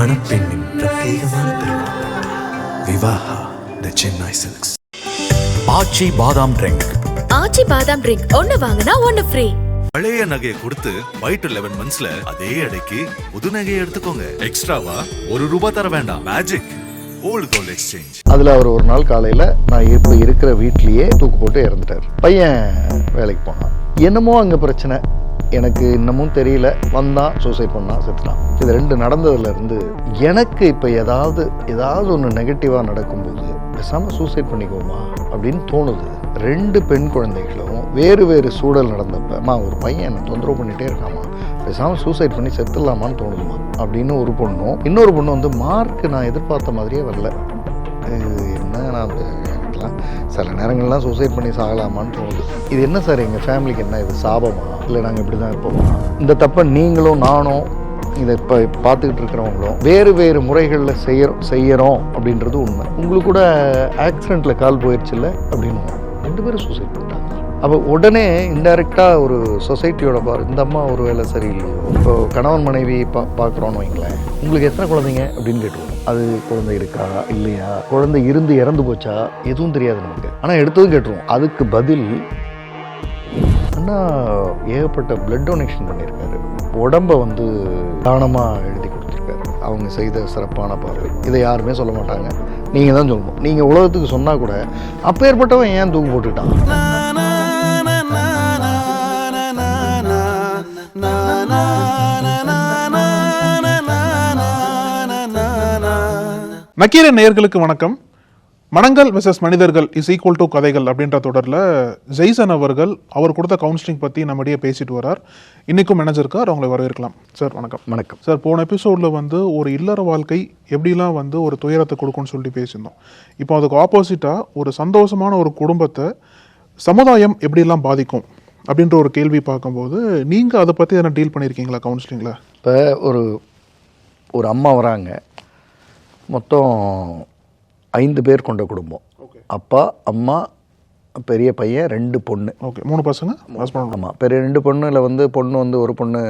மணப்பெண்ணின் பிரத்யேகமான திருமணம் விவாஹா தி சென்னை சில்க்ஸ். ஆச்சி பாதாம் ட்ரிங்க். ஆச்சி பாதாம் ட்ரிங்க் ஒன்னு வாங்கினா ஒன்னு ஃப்ரீ. பழைய நகையை கொடுத்து வைட் 11 மந்த்ஸ்ல அதே எடைக்கு புது நகையை எடுத்துக்கோங்க. எக்ஸ்ட்ராவா ₹1 தர வேண்டாம். Magic old gold exchange. அதுல அவர் ஒரு நாள் காலையில நான் இப்ப இருக்கிற வீட்லயே தூக்கு போட்டு இறந்துட்டார். பையன் வேலைக்கு போனான். என்னமோ அங்க பிரச்சனை எனக்கு இன்னமும் தெரியல. வந்தான், சூசைட் பண்ணான், செத்துட்டான். இது ரெண்டு நடந்ததுல இருந்து எனக்கு இப்ப ஏதாவது ஒன்று நெகட்டிவா நடக்கும்போது பேசாம சூசைட் பண்ணிக்குவோமா அப்படின்னு தோணுது. 2 பெண் குழந்தைகளும் வேறு வேறு சூழல் நடந்தப்ப ஒரு பையன் என்னை தொந்தரவு பண்ணிட்டே இருக்காமா, பேசாம சூசைட் பண்ணி செத்துடலாமான்னு தோணுதுமா அப்படின்னு ஒரு பொண்ணும், இன்னொரு பொண்ணு வந்து மார்க் நான் எதிர்பார்த்த மாதிரியே வரல, என்ன நான் எனக்குலாம் சில நேரங்கள்லாம் சூசைட் பண்ணி சாகலாமான்னு தோணுது. இது என்ன சார் எங்கள் ஃபேமிலிக்கு என்ன இது சாபமா, இல்லை நாங்கள் இப்படி தான் இருப்போமா? இந்த தப்பை நீங்களும் நானும் இதை இப்போ பார்த்துக்கிட்டு இருக்கிறவங்களும் வேறு வேறு முறைகளில் செய்யறோம் அப்படின்றது உண்மை. உங்களுக்கு கூட ஆக்சிடெண்ட்டில் கால் போயிடுச்சு இல்லை அப்படின்னு 2 பேரும் சூசைட் பண்ணிட்டாங்க. அப்போ உடனே இன்டைரக்டாக ஒரு சொசைட்டியோட இந்த அம்மா ஒரு வேலை சரியில்லையோ. இப்போ கணவன் மனைவி பார்க்குறோன்னு வைங்களேன், உங்களுக்கு எத்தனை குழந்தைங்க அப்படின்னு கேட்டுருவோம். அது குழந்தை இருக்கா இல்லையா, குழந்தை இருந்து இறந்து போச்சா எதுவும் தெரியாது நமக்கு. ஆனால் எடுத்ததும் கேட்டுருவோம். அதுக்கு பதில் அண்ணா ஏகப்பட்ட பிளட் டொனேஷன் பண்ணியிருக்காரு, உடம்பை வந்து தானமாக எழுதி கொடுத்துருக்காரு, அவங்க செய்த சிறப்பான பார்வை. இதை யாருமே சொல்ல மாட்டாங்க, நீங்கள் தான் சொல்லணும். நீங்கள் உலகத்துக்கு சொன்னால் கூட அப்பேற்பட்டவன் ஏன் தூக்கு போட்டுட்டான். நக்கீரன் நேயர்களுக்கு வணக்கம். மனங்கள் வெர்சஸ் மனிதர்கள் இஸ் ஈக்குவல் டு கதைகள் அப்படின்ற தொடரில் ஜெய்சன் அவர்கள் அவர் கொடுத்த கவுன்சிலிங் பற்றி நம்மிடையே பேசிட்டு வரார். இன்றைக்கும் மேனேஜருக்கார், அவங்களை வரவேற்கலாம். சார் வணக்கம். வணக்கம் சார். போன எபிசோடில் வந்து ஒரு இல்லற வாழ்க்கை எப்படிலாம் வந்து ஒரு துயரத்தை கொடுக்கும்னு சொல்லிட்டு பேசியிருந்தோம். இப்போ அதுக்கு ஆப்போசிட்டாக ஒரு சந்தோஷமான ஒரு குடும்பத்தை சமுதாயம் எப்படிலாம் பாதிக்கும் அப்படின்ற ஒரு கேள்வி பார்க்கும்போது நீங்கள் அதை பற்றி எதனா டீல் பண்ணியிருக்கீங்களா கவுன்சிலிங்கில்? இப்போ ஒரு அம்மா வராங்க, மொத்தம் 5 பேர் கொண்ட குடும்பம். அப்பா, அம்மா, பெரிய பையன், 2 பொண்ணு. ஓகே, 3 பசங்க. ஆமாம், பெரிய 2 பொண்ணில் வந்து ஒரு பொண்ணு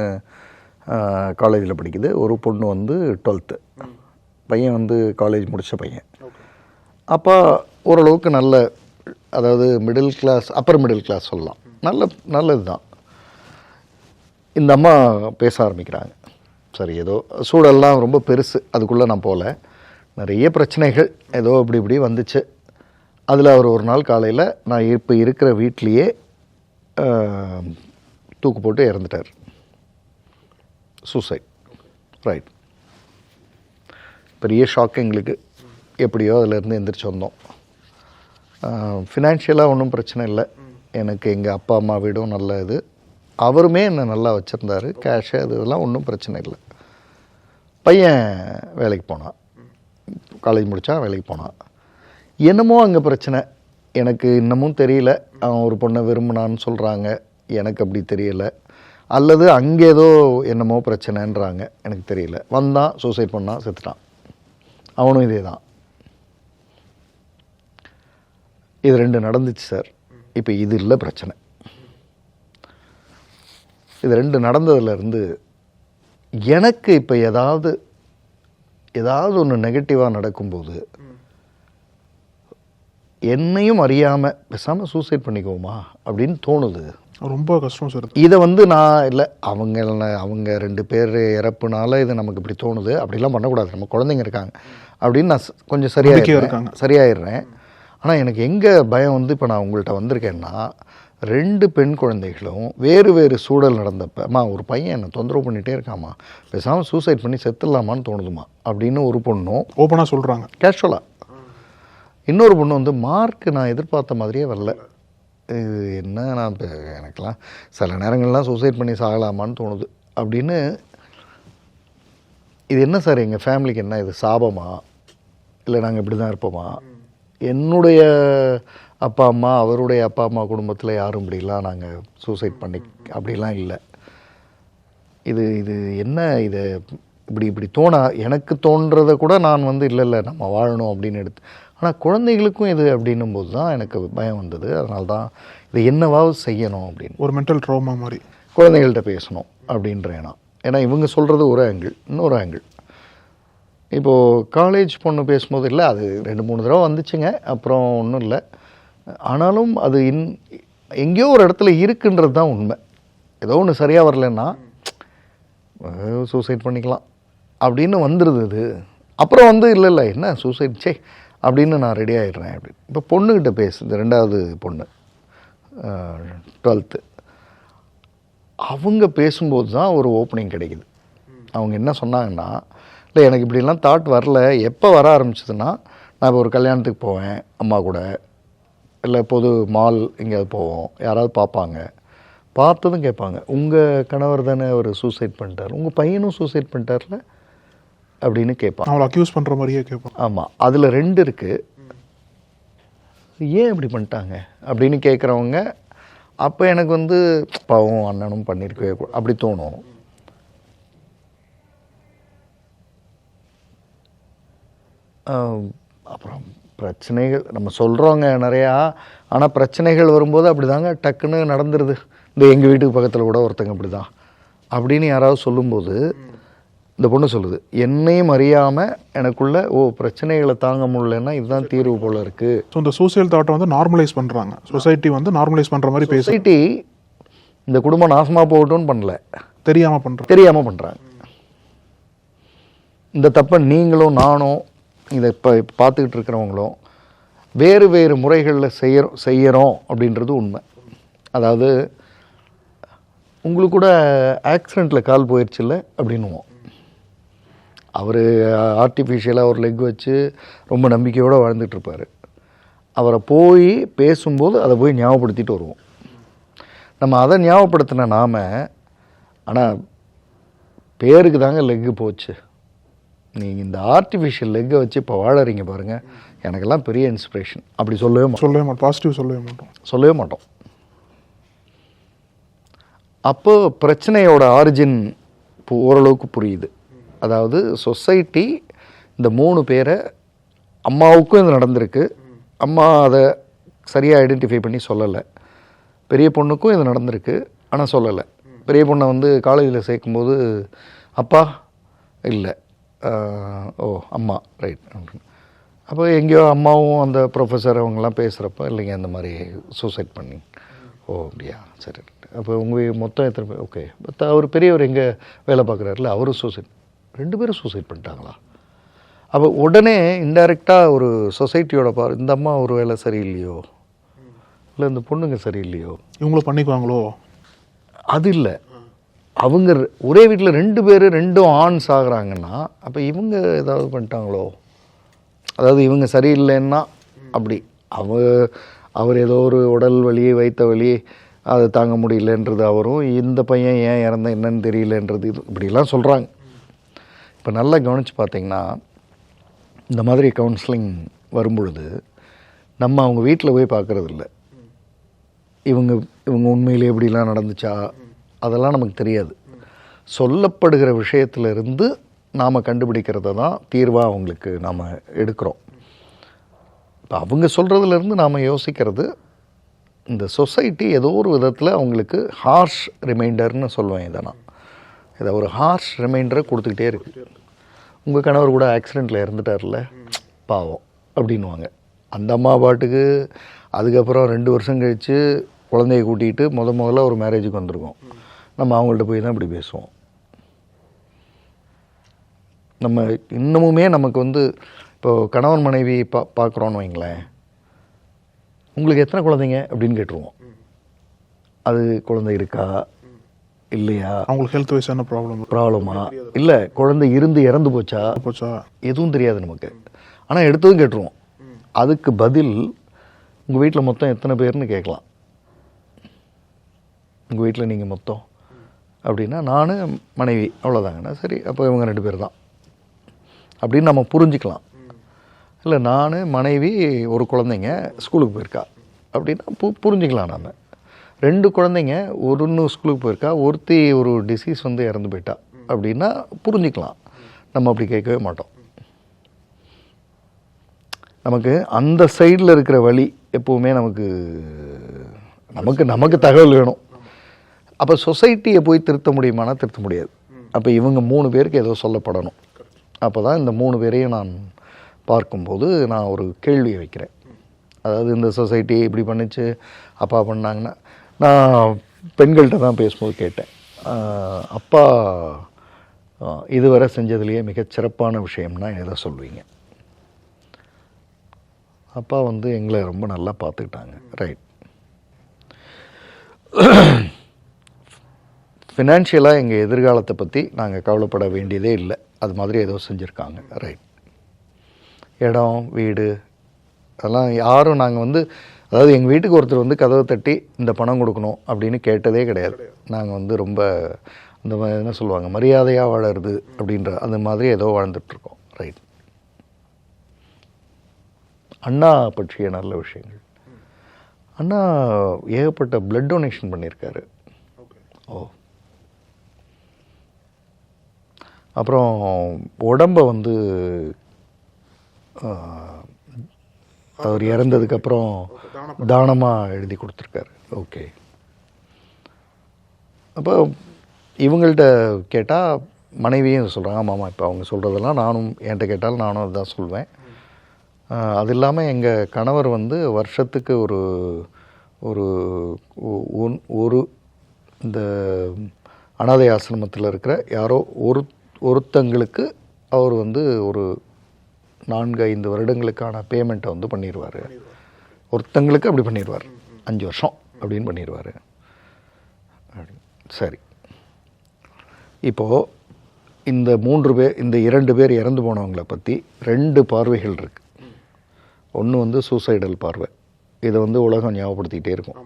காலேஜில் படிக்குது, ஒரு பொண்ணு வந்து 12th. பையன் வந்து காலேஜ் முடித்த பையன். அப்பா ஓரளவுக்கு நல்ல, அதாவது middle class, upper middle class சொல்லலாம், நல்லது தான். இந்த அம்மா பேச ஆரம்பிக்கிறாங்க. சரி, ஏதோ சூழல்லாம் ரொம்ப பெருசு, அதுக்குள்ளே நான் போகல. நிறைய பிரச்சனைகள் ஏதோ இப்படி வந்துச்சு. அதில் அவர் ஒரு நாள் காலையில் நான் இப்போ இருக்கிற வீட்லேயே தூக்கு போட்டு இறந்துட்டார். சூசைட். ரைட். பெரிய ஷாக் எங்களுக்கு. எப்படியோ அதிலேருந்து எந்திரிச்சு வந்தோம். ஃபினான்ஷியலாக ஒன்றும் பிரச்சனை இல்லை எனக்கு. எங்கள் அப்பா அம்மா வீடும் நல்ல இது, அவருமே என்னை நல்லா வச்சுருந்தார், கேஷு அது இதெல்லாம் ஒன்றும் பிரச்சனை இல்லை. பையன் வேலைக்கு போனான், காலேஜ் முடித்தா வேலைக்கு போனான். என்னமோ அங்கே பிரச்சனை எனக்கு இன்னமும் தெரியல. அவன் ஒரு பொண்ணை விரும்பினான்னு சொல்கிறாங்க, எனக்கு அப்படி தெரியலை. அல்லது அங்கே ஏதோ என்னமோ பிரச்சனைன்றாங்க, எனக்கு தெரியல. வந்தான், சூசைட் பண்ணான், செத்துட்டான். அவனும் இதே தான். இது 2 நடந்துச்சு சார். இப்போ இது இல்லை பிரச்சனை. இது 2 நடந்ததுலேருந்து எனக்கு இப்போ ஏதாவது ஒன்று நெகட்டிவாக நடக்கும்போது என்னையும் அறியாமல் பேசாமல் சூசைட் பண்ணிக்குவோமா அப்படின்னு தோணுது. ரொம்ப கஷ்டம் சார். இதை வந்து நான் இல்லை, அவங்க 2 பேர் இறப்புனால இது நமக்கு இப்படி தோணுது, அப்படிலாம் பண்ணக்கூடாது, நம்ம குழந்தைங்க இருக்காங்க அப்படின்னு நான் கொஞ்சம் சரியாயிடுறேன். ஆனால் எனக்கு எங்கே பயம் வந்து இப்போ நான் உங்கள்கிட்ட வந்திருக்கேன்னா, 2 பெண் குழந்தைகளும் வேறு வேறு சூழல் நடந்தப்ப ஒரு பையன் என்னை தொந்தரவு பண்ணிகிட்டே இருக்காமா, பேசாமல் சூசைட் பண்ணி செத்துடலாமான்னு தோணுதுமா அப்படின்னு ஒரு பொண்ணும் ஓப்பனாக சொல்கிறாங்க, கேஷுவலாக. இன்னொரு பொண்ணு வந்து மார்க் நான் எதிர்பார்த்த மாதிரியே வரல, இது என்ன நான் எனக்குலாம் சில நேரங்கள்லாம் சூசைட் பண்ணி சாகலாமான்னு தோணுது அப்படின்னு. இது என்ன சார் எங்கள் ஃபேமிலிக்கு என்ன இது சாபமா, இல்லை நாங்கள் இப்படி தான் இருப்போமா? என்னுடைய அப்பா அம்மா, அவருடைய அப்பா அம்மா குடும்பத்தில் யாரும் இப்படிலாம் நாங்கள் சூசைட் பண்ணி அப்படிலாம் இல்லை. இது என்ன, இது இப்படி எனக்கு தோன்றதை கூட நான் வந்து இல்லை நம்ம வாழணும் அப்படின்னு எடுத்து. ஆனால் குழந்தைகளுக்கும் இது அப்படின்னும் போது தான் எனக்கு பயம் வந்தது. அதனால தான் இது என்னவாவது செய்யணும் அப்படின்னு, ஒரு மென்டல் ட்ராமா மாதிரி குழந்தைகள்கிட்ட பேசணும் அப்படின்ற எண்ணம். ஏன்னா இவங்க சொல்கிறது ஒரு ஆங்கிள், இன்னொரு ஆங்கிள். இப்போது காலேஜ் பொண்ணு பேசும்போது இல்லை, அது 2-3 தடவை வந்துச்சுங்க, அப்புறம் ஒன்றும் இல்லை. ஆனாலும் அது எங்கேயோ ஒரு இடத்துல இருக்குன்றது தான் உண்மை. ஏதோ ஒன்று சரியாக வரலன்னா சூசைட் பண்ணிக்கலாம் அப்படின்னு வந்துடுது. அது அப்புறம் வந்து இல்லை என்ன சூசைட் சே அப்படின்னு நான் ரெடி ஆகிடுறேன் அப்படின்னு. இப்போ பொண்ணுக்கிட்ட பேசுது, 2வது பொண்ணு 12th, அவங்க பேசும்போது தான் ஒரு ஓப்பனிங் கிடைக்குது. அவங்க என்ன சொன்னாங்கன்னா, இல்லை எனக்கு இப்படிலாம் தாட் வரல, எப்போ வர ஆரம்பிச்சதுன்னா நான் இப்போ ஒரு கல்யாணத்துக்கு போவேன் அம்மா கூட, இல்லை பொது மால் எங்கேயாவது போவோம், யாராவது பார்ப்பாங்க, பார்த்ததும் கேட்பாங்க, உங்கள் கணவர் தானே அவர் சூசைட் பண்ணிட்டார், உங்கள் பையனும் சூசைட் பண்ணிட்டார்ல அப்படின்னு கேட்பான். அவளை அக்யூஸ் பண்ணுற மாதிரியே கேட்பான். ஆமாம், அதில் 2 இருக்குது. ஏன் இப்படி பண்ணிட்டாங்க அப்படின்னு கேட்குறவங்க, அப்போ எனக்கு வந்து பாவம் அண்ணனும் பண்ணியிருக்கவே அப்படி தோணும். அப்புறம் பிரச்சனைகள் நம்ம சொல்கிறோங்க நிறையா, ஆனால் பிரச்சனைகள் வரும்போது அப்படி தாங்க டக்குன்னு நடந்துருது. இந்த எங்கள் வீட்டுக்கு பக்கத்தில் கூட ஒருத்தங்க அப்படி தான் அப்படின்னு யாராவது சொல்லும்போது இந்த பொண்ணு சொல்லுது, என்னையும் அறியாமல் எனக்குள்ள பிரச்சனைகளை தாங்க முடியலன்னா இதுதான் தீர்வு போல் இருக்குது. ஸோ இந்த சூசைட் தாட்டை வந்து நார்மலைஸ் பண்ணுறாங்க, சொசைட்டி வந்து நார்மலைஸ் பண்ணுற மாதிரி பேச. சொசைட்டி இந்த குடும்பம் நாசமாக போகட்டும்னு பண்ணல, தெரியாமல் பண்ணுறாங்க. இந்த தப்பை நீங்களும் நானும் இதை இப்போ பார்த்துக்கிட்டு இருக்கிறவங்களும் வேறு வேறு முறைகளில் செய்கிறோம் அப்படின்றது உண்மை. அதாவது உங்களுக்கு கூட ஆக்சிடெண்ட்டில் கால் போயிடுச்சுல்ல அப்படின்னுவோம். அவர் ஆர்டிஃபிஷியலாக ஒரு லெக் வச்சு ரொம்ப நம்பிக்கையோடு வாழ்ந்துட்டுருப்பார். அவரை போய் பேசும்போது அதை போய் ஞாபகப்படுத்திட்டு வருவோம். நம்ம அதை ஞாபகப்படுத்தின நாம், ஆனால் பேருக்கு தாங்க லெக்கு போச்சு, நீங்கள் இந்த ஆர்டிஃபிஷியல் லெக்கை வச்சு இப்போ வாழறீங்க பாருங்கள், எனக்கெல்லாம் பெரிய இன்ஸ்பிரேஷன் அப்படி சொல்லவே மாட்டோம். பாசிட்டிவ் சொல்லவே மாட்டோம். அப்போ பிரச்சனையோட ஆரிஜின் ஓரளவுக்கு புரியுது. அதாவது சொசைட்டி இந்த 3 பேரை, அம்மாவுக்கும் இது நடந்திருக்கு, அம்மா அதை சரியாக ஐடென்டிஃபை பண்ணி சொல்லலை. பெரிய பொண்ணுக்கும் இது நடந்திருக்கு ஆனால் சொல்லலை. பெரிய பொண்ணை வந்து காலேஜில் சேர்க்கும்போது அப்பா இல்லை, அம்மா ரைட் அப்படின்னு. அப்போ எங்கேயோ அம்மாவும் அந்த ப்ரொஃபஸர் அவங்கெல்லாம் பேசுகிறப்ப, இல்லைங்க இந்த மாதிரி சூசைட் பண்ணி, அப்படியா சரி. அப்போ உங்கள் மொத்தம் எத்தனை பேர்? ஓகே, அவர் பெரியவர் எங்கே வேலை பார்க்குறாருல, அவரும் சூசைட், 2 பேரும் சூசைட் பண்ணிட்டாங்களா? அப்போ உடனே இன்டைரக்டாக ஒரு சொசைட்டியோட இந்த அம்மா ஒரு வேலை சரியில்லையோ, இல்லை இந்த பொண்ணுங்க சரியில்லையோ, இவங்களும் பண்ணிக்குவாங்களோ, அது இல்லை. அவங்க ஒரே வீட்டில் 2 பேர் 2 ஆண்ஸ் ஆகுறாங்கன்னா அப்போ இவங்க ஏதாவது பண்ணிட்டாங்களோ, அதாவது இவங்க சரியில்லைன்னா அப்படி அவர் ஏதோ ஒரு உடல் வலி வைத்த வலி அதை தாங்க முடியலன்றது அவரும், இந்த பையன் ஏன் இறந்த என்னன்னு தெரியலன்றது இது இப்படிலாம் சொல்கிறாங்க. இப்போ நல்லா கவனித்து பார்த்திங்கன்னா இந்த மாதிரி கவுன்சிலிங் வரும்பொழுது நம்ம அவங்க வீட்டில் போய் பார்க்குறது இல்லை. இவங்க உண்மையிலே எப்படிலாம் நடந்துச்சா அதெல்லாம் நமக்கு தெரியாது. சொல்லப்படுகிற விஷயத்திலிருந்து நாம் கண்டுபிடிக்கிறத தான் தீர்வாக அவங்களுக்கு நாம் எடுக்கிறோம். இப்போ அவங்க சொல்கிறதுலேருந்து நாம் யோசிக்கிறது, இந்த சொசைட்டி ஏதோ ஒரு விதத்தில் அவங்களுக்கு ஹார்ஷ் ரிமைண்டர்னு சொல்லுவேன். இதை ஒரு ஹார்ஷ் ரிமைண்டரை கொடுத்துக்கிட்டே இருக்குது. உங்கள் கணவர் கூட ஆக்சிடெண்ட்டில் இறந்துட்டார்ல பாவம் அப்படின்வாங்க. அந்த அம்மா பாட்டுக்கு அதுக்கப்புறம் 2 வருஷம் கழித்து குழந்தைய கூட்டிகிட்டு முதல்ல ஒரு மேரேஜுக்கு வந்திருக்கோம். நம்ம அவங்கள்ட்ட போய் தான் இப்படி பேசுவோம். நம்ம இன்னமுமே நமக்கு வந்து இப்போது கணவன் மனைவி பார்க்குறோன்னு வைங்களேன், உங்களுக்கு எத்தனை குழந்தைங்க அப்படின்னு கேட்டுருவோம். அது குழந்தை இருக்கா இல்லையா, அவங்களுக்கு ஹெல்த் வைஸான ப்ராப்ளமா, இல்லை குழந்தை இறந்து போச்சா எதுவும் தெரியாது நமக்கு. ஆனால் எடுத்ததும் கேட்டுருவோம். அதுக்கு பதில் உங்கள் வீட்டில் மொத்தம் எத்தனை பேர்னு கேட்கலாம். உங்கள் வீட்டில் நீங்கள் மொத்தம் அப்படின்னா நான் மனைவி அவ்வளோதாங்கண்ணா, சரி அப்போ இவங்க 2 பேர் தான் அப்படின்னு நம்ம புரிஞ்சுக்கலாம். இல்லை நான் மனைவி ஒரு குழந்தைங்க ஸ்கூலுக்கு போயிருக்கா அப்படின்னா புரிஞ்சுக்கலாம். நாம் 2 குழந்தைங்க, ஒன்று ஸ்கூலுக்கு போயிருக்கா, ஒருத்தி ஒரு டிசீஸ் வந்து இறந்து போயிட்டா அப்படின்னா புரிஞ்சுக்கலாம். நம்ம அப்படி கேட்கவே மாட்டோம். நமக்கு அந்த சைடில் இருக்கிற வழி எப்போவுமே நமக்கு தகவல் வேணும். அப்போ சொசைட்டியை போய் திருத்த முடியுமானா திருத்த முடியாது. அப்போ இவங்க 3 பேருக்கு ஏதோ சொல்லப்படணும். அப்போ தான் இந்த 3 பேரையும் நான் பார்க்கும்போது நான் ஒரு கேள்வியை வைக்கிறேன். அதாவது இந்த சொசைட்டி இப்படி பண்ணிச்சு, அப்பா பண்ணாங்கன்னா, நான் பெண்கள்கிட்ட தான் பேசும்போது கேட்டேன், அப்பா இதுவரை செஞ்சதுலேயே மிகச்சிறப்பான விஷயம்னா எதை சொல்லுவீங்க? அப்பா வந்து எங்களை ரொம்ப நல்லா பார்த்துக்கிட்டாங்க. ரைட். ஃபினான்ஷியலாக எங்கள் எதிர்காலத்தை பற்றி நாங்கள் கவலைப்பட வேண்டியதே இல்லை, அது மாதிரி ஏதோ செஞ்சுருக்காங்க. ரைட். இடம், வீடு, அதெல்லாம் யாரும் நாங்கள் வந்து, அதாவது எங்கள் வீட்டுக்கு ஒருத்தர் வந்து கதவை தட்டி இந்த பணம் கொடுக்கணும் அப்படின்னு கேட்டதே கிடையாது. நாங்கள் வந்து ரொம்ப இந்த என்ன சொல்லுவாங்க, மரியாதையாக வாழறது அப்படின்ற அந்த மாதிரி ஏதோ வாழ்ந்துட்டுருக்கோம். ரைட். அண்ணா பற்றிய நல்ல விஷயங்கள். அண்ணா ஏகப்பட்ட பிளட் டொனேஷன் பண்ணியிருக்காரு. ஓ, அப்புறம் உடம்பை வந்து அவர் இறந்ததுக்கப்புறம் தானமாக எழுதி கொடுத்துருக்காரு. ஓகே. அப்போ இவங்கள்ட்ட கேட்டால் மனைவியும் சொல்கிறாங்க, ஆமாம் இப்போ அவங்க சொல்கிறதெல்லாம் நானும் என்கிட்ட கேட்டாலும் நானும் அதுதான் சொல்வேன். அது இல்லாமல் எங்கள் கணவர் வந்து வருஷத்துக்கு ஒரு ஒரு ஒரு இந்த அனாதை ஆசிரமத்தில் இருக்கிற யாரோ ஒருத்தங்களுக்கு அவர் வந்து ஒரு 4-5 வருடங்களுக்கான பேமெண்ட்டை வந்து பண்ணிடுவார். ஒருத்தங்களுக்கு அப்படி பண்ணிடுவார், 5 வருஷம் அப்படின்னு பண்ணிடுவார். சரி, இப்போது இந்த 3 பேர், இந்த 2 பேர் இறந்து போனவங்களை பற்றி 2 பார்வைகள் இருக்குது. ஒன்று வந்து சூசைடல் பார்வை, இதை வந்து உலகம் ஞாபகப்படுத்திக்கிட்டே இருக்கும்.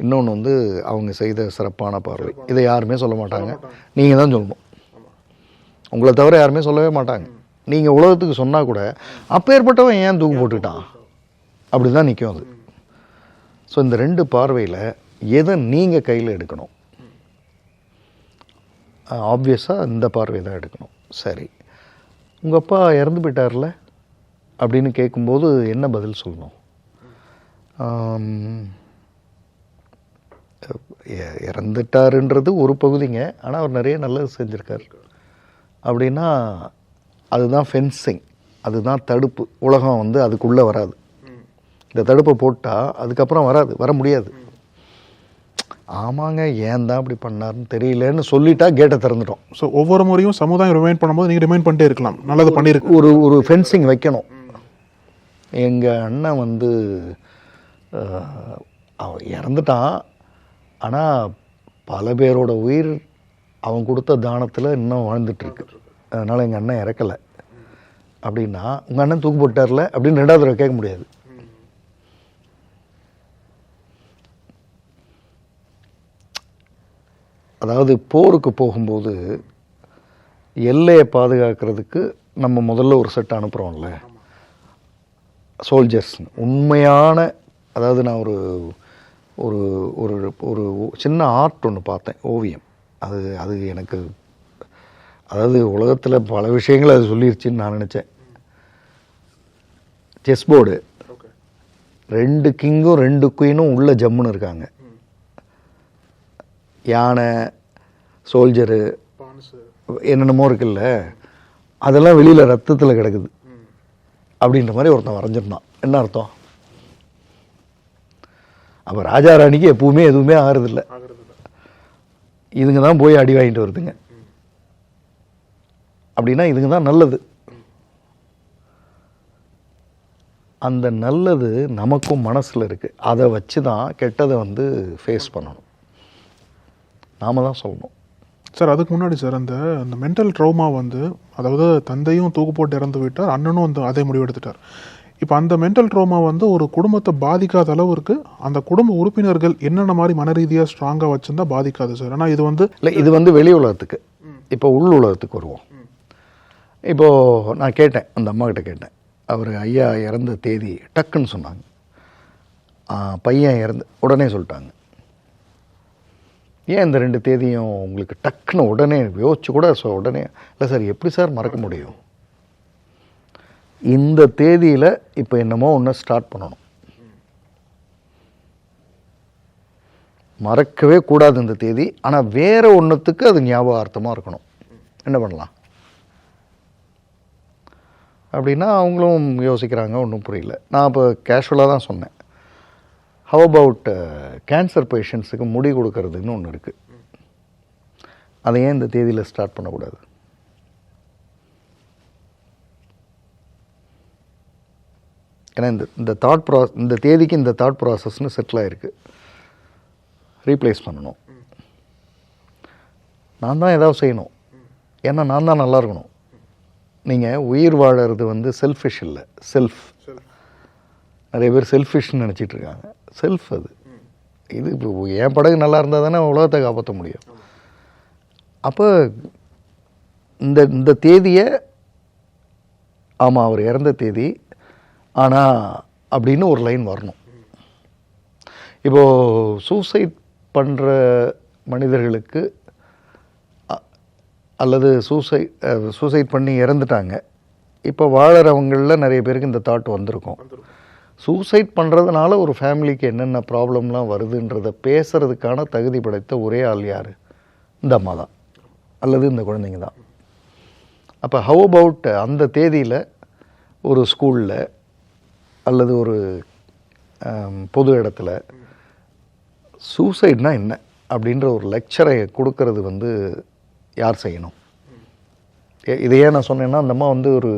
இன்னொன்று வந்து அவங்க செய்த சிறப்பான பார்வை, இதை யாருமே சொல்ல மாட்டாங்க, நீங்கள் தான் சொல்லணும். உங்களை தவிர யாருமே சொல்லவே மாட்டாங்க. நீங்கள் உலகத்துக்கு சொன்னால் கூட அப்பேற்பட்டவன் ஏன் தூக்கு போட்டுக்கிட்டான் அப்படி தான் நிற்கும் அது. ஸோ இந்த 2 பார்வையில் எதை நீங்கள் கையில் எடுக்கணும்? ஆப்வியஸாக இந்த பார்வை தான் எடுக்கணும். சரி, உங்கள் அப்பா இறந்து போயிட்டார்ல அப்படின்னு கேட்கும்போது என்ன பதில் சொல்லணும்? இறந்துட்டாருன்றது ஒரு பகுதிங்க, ஆனால் அவர் நிறைய நல்லது செஞ்சுருக்கார் அப்படின்னா அதுதான் ஃபென்சிங், அதுதான் தடுப்பு. உலகம் வந்து அதுக்குள்ளே வராது. இந்த தடுப்பை போட்டால் அதுக்கப்புறம் வர முடியாது. ஆமாங்க, ஏன் தான் அப்படி பண்ணாருன்னு தெரியலன்னு சொல்லிட்டா கேட்டை திறந்துட்டோம். ஸோ ஒவ்வொரு முறையும் சமுதாயம் ரிமைண்ட் பண்ணும்போது நீங்கள் ரிமைண்ட் பண்ணிட்டே இருக்கலாம், நல்லது பண்ணியிருக்கு. ஒரு ஃபென்சிங் வைக்கணும். எங்கள் அண்ணன் வந்து அவன் இறந்துட்டான், ஆனால் பல பேரோட உயிர் அவன் கொடுத்த தானத்தில் இன்னும் வாழ்ந்துட்டுருக்கு. அதனால் எங்கள் அண்ணன் இறக்கலை அப்படின்னா, உங்கள் அண்ணன் தூக்கு போட்டார்ல அப்படின்னு 2வது தடவை கேட்க முடியாது. அதாவது போருக்கு போகும்போது எல்லையை பாதுகாக்கிறதுக்கு நம்ம முதல்ல ஒரு செட் அனுப்புகிறோம்ல சோல்ஜர்ஸ், உண்மையான, அதாவது நான் ஒரு ஒரு ஒரு ஒரு சின்ன ஆர்ட் ஒன்று பார்த்தேன், ஓவியம். அது எனக்கு, அதாவது உலகத்தில் பல விஷயங்கள் அது சொல்லிருச்சுன்னு நான் நினச்சேன். செஸ் போர்டு, 2 கிங்கும் 2 குயினும் உள்ள ஜம்முன்னு இருக்காங்க. யானை, சோல்ஜரு, என்னென்னமோ இருக்குல்ல, அதெல்லாம் வெளியில் ரத்தத்தில் கிடக்குது அப்படின்ற மாதிரி ஒருத்தன் வரைஞ்சிருந்தான். என்ன அர்த்தம்? அப்போ ராஜா ராணிக்கு எப்பவுமே எதுவுமே ஆகிறதில்ல, இதுங்க தான் போய் அடி வாங்கிட்டு வருதுங்க. அப்படின்னா இதுங்க தான் நல்லது. அந்த நல்லது நமக்கும் மனசில் இருக்குது, அதை வச்சு தான் கெட்டதை வந்து ஃபேஸ் பண்ணணும், நாம தான் சொல்லணும். சார் அதுக்கு முன்னாடி சார் அந்த மென்டல் ட்ரௌமா வந்து, அதாவது தந்தையும் தூக்கு போட்டு இறந்து விட்டார், அண்ணனும் வந்து அதே முடிவு எடுத்துட்டார். இப்போ அந்த மென்டல் ட்ரௌமா வந்து ஒரு குடும்பத்தை பாதிக்காத அளவுக்கு அந்த குடும்ப உறுப்பினர்கள் என்னென்ன மாதிரி மன ரீதியாக ஸ்ட்ராங்காக வச்சுருந்தா பாதிக்காது சார்? ஆனால் இது வந்து இல்லை, இது வந்து வெளி உலகத்துக்கு. இப்போ உள் உலகத்துக்கு வருவோம். இப்போது நான் கேட்டேன், அந்த அம்மாக்கிட்ட கேட்டேன், அவர் ஐயா இறந்த தேதி டக்குன்னு சொன்னாங்க. பையன் இறந்து உடனே சொல்லிட்டாங்க. ஏன் இந்த 2 தேதியும் உங்களுக்கு டக்குன்னு உடனே யோசிச்சு கூட உடனே? இல்லை சார், எப்படி சார் மறக்க முடியும்? இந்த தேதியில் இப்போ என்னமோ ஒன்று ஸ்டார்ட் பண்ணணும், மறக்கவே கூடாது இந்த தேதி. ஆனால் வேறு ஒன்றுத்துக்கு அது ஞாபகார்த்தமாக இருக்கணும். என்ன பண்ணலாம்? அப்படின்னா அவங்களும் யோசிக்கிறாங்க, ஒன்றும் புரியல. நான் இப்போ கேஷுவலாக தான் சொன்னேன். ஹவ் அபவுட் கேன்சர் பேஷண்ட்ஸுக்கு முடி கொடுக்கறதுன்னு ஒன்று இருக்குது. அதை ஏன் இந்த தேதியில் ஸ்டார்ட் பண்ணக்கூடாது? ஏன்னா இந்த தேதிக்கு இந்த தாட் ப்ராசஸ்னு செட்டில் ஆகிருக்கு. ரீப்ளேஸ் பண்ணணும். நான் தான் ஏதாவது செய்யணும். ஏன்னா நான் தான் நல்லா இருக்கணும். நீங்கள் உயிர் வாழறது செல்ஃபிஷ் இல்லை, செல்ஃப். நிறைய பேர் செல்ஃபிஷ்னு நினச்சிட்டு இருக்காங்க. செல்ஃப் அது. இது இப்போ என் படகு நல்லா இருந்தால் தானே உலகத்தை காப்பாற்ற முடியும். அப்போ இந்த தேதியை, ஆமாம் அவர் இறந்த தேதி, ஆனால் அப்படின்னு ஒரு லைன் வரணும். இப்போது சூசைட் பண்ணுற மனிதர்களுக்கு அல்லது சூசைட் பண்ணி இறந்துட்டாங்க, இப்போ வாழறவங்களில் நிறைய பேருக்கு இந்த தாட் வந்திருக்கும். சூசைட் பண்ணுறதுனால ஒரு ஃபேமிலிக்கு என்னென்ன ப்ராப்ளம்லாம் வருதுன்றதை பேசுகிறதுக்கான தகுதி படைத்த ஒரே ஆள் யார்? இந்த அம்மா தான், அல்லது இந்த குழந்தைங்க தான். அப்போ ஹவ் அபவுட் அந்த தேதியில் ஒரு ஸ்கூலில் அல்லது ஒரு பொது இடத்துல சூசைட்னா என்ன அப்படின்ற ஒரு லெக்சரை கொடுக்கறது யார் செய்யணும்? இதையே நான் சொன்னேன்னா, அந்த அம்மா ஒரு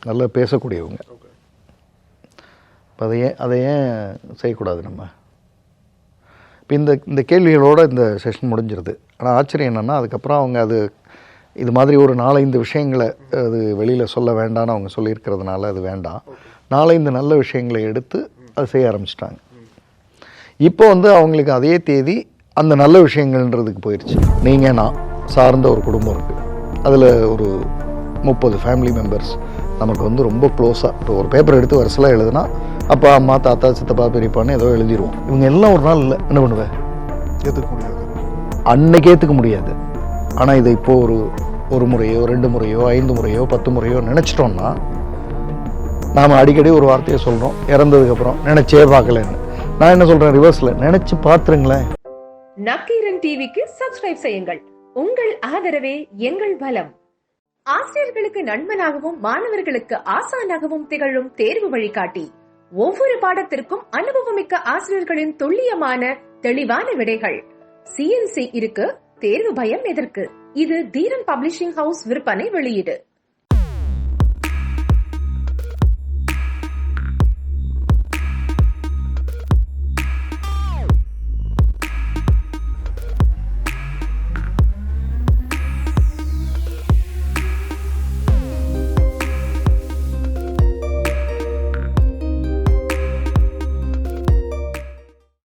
நல்லா பேசக்கூடியவங்க. இப்போ அதை ஏன் செய்யக்கூடாது நம்ம? இப்போ இந்த கேள்விகளோடு இந்த செஷன் முடிஞ்சிருது. ஆனால் ஆச்சரியம் என்னென்னா, அதுக்கப்புறம் அவங்க இது மாதிரி ஒரு 4-5 விஷயங்களை அது வெளியில் சொல்ல வேண்டாம்னு அவங்க சொல்லியிருக்கிறதுனால அது வேண்டாம், 4-5 நல்ல விஷயங்களை எடுத்து அதை செய்ய ஆரம்பிச்சிட்டாங்க. இப்போ அவங்களுக்கு அதே தேதி அந்த நல்ல விஷயங்கள்ன்றதுக்கு போயிடுச்சு. நீங்கள் நான் சார்ந்த ஒரு குடும்பம் இருக்குது, அதில் ஒரு 30 ஃபேமிலி மெம்பர்ஸ் நமக்கு ரொம்ப க்ளோஸாக. இப்போ ஒரு பேப்பர் எடுத்து வருஷலாக எழுதுனா அப்பா, அம்மா, தாத்தா, சித்தப்பா, பெரியப்பான்னு ஏதோ எழுதிடுவோம். இவங்க எல்லாம் ஒரு நாள் இல்லை, என்ன பண்ணுவேன்? ஏற்றுக்க முடியாது. அன்னைக்கு ஏற்றுக்க முடியாது. ஆனால் இதை இப்போது ஒரு முறையோ 2 முறையோ 5 முறையோ 10 முறையோ நினச்சிட்டோம்னா, நாம் அடிக்கடி ஒரு வார்த்தையை சொல்கிறோம், இறந்ததுக்கப்புறம் நினச்சே பார்க்கலன்னு. நான் என்ன சொல்கிறேன், ரிவர்ஸில் நினச்சி பார்த்துருங்களேன். நக்கீரன் டிவிக்கு சப்ஸ்கிரைப் செய்யுங்கள். உங்கள் ஆதரவே எங்கள் பலம். ஆசிரியர்களுக்கு நண்பனாகவும் மாணவர்களுக்கு ஆசானாகவும் திகழும் தேர்வு வழிகாட்டி. ஒவ்வொரு பாடத்திற்கும் அனுபவமிக்க ஆசிரியர்களின் துல்லியமான தெளிவான விடைகள். CNC இருக்கு, தேர்வு பயம் எதற்கு? இது தீரன் பப்ளிஷிங் ஹவுஸ் விற்பனை வெளியீடு.